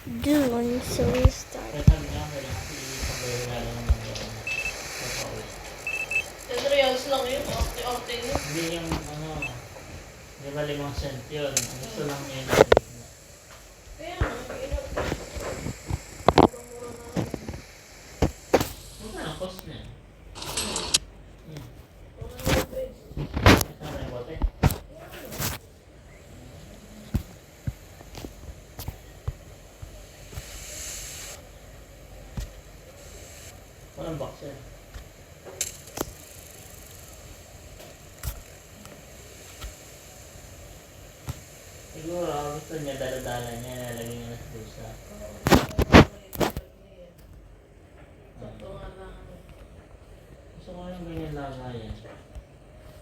Dune, so we start. Kaya sabi niya, kailangan i-pagbayala lang ng gano'n. Papawis. 10 reals lang yun, arte niya. Hindi yung ano, di ba 5 cent yun? Ang gusto lang niya yun. Kaya nga, ingat. Mura-mura na lang. Muna ang cost niya. Hmm. 100 pesos. Kasama yung bote. Walang box yan. Siguro, gusto niya dala-dala niya, nalagay niya na sa bulsa. Sakto nga lang. Gusto ko yung ganyan lagayan.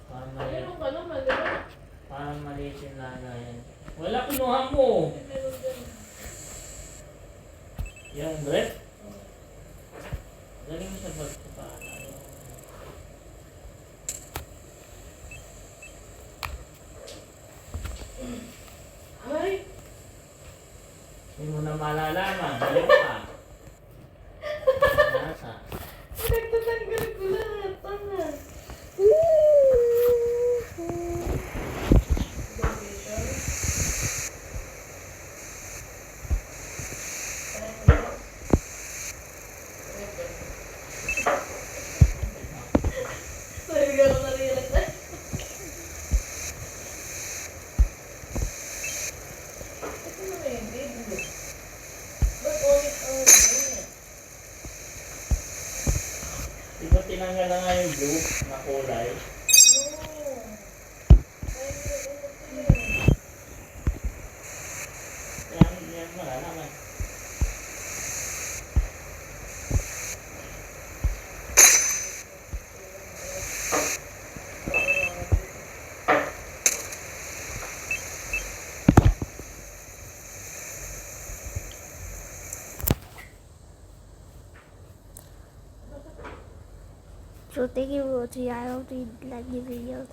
Parang maliit. Meron ka naman, di ba? Parang maliit yung lagayan. Wala, kinuha mo! Meron din. Yung brief? Galing mo sa bag ko pa. Ay! Hindi mo na malalaman. Balik pa. Nasa. Nagtatanggal ko lahat. Tanga. Sorry, gano'n na-realize. Ito na may video. Ba't ulit ang ganyan? Di ba tinanggal na nga yung blue na kulay? No. Ay, ulit yun. Kaya hindi yan malalaman. So thank you for watching. I hope you like the video.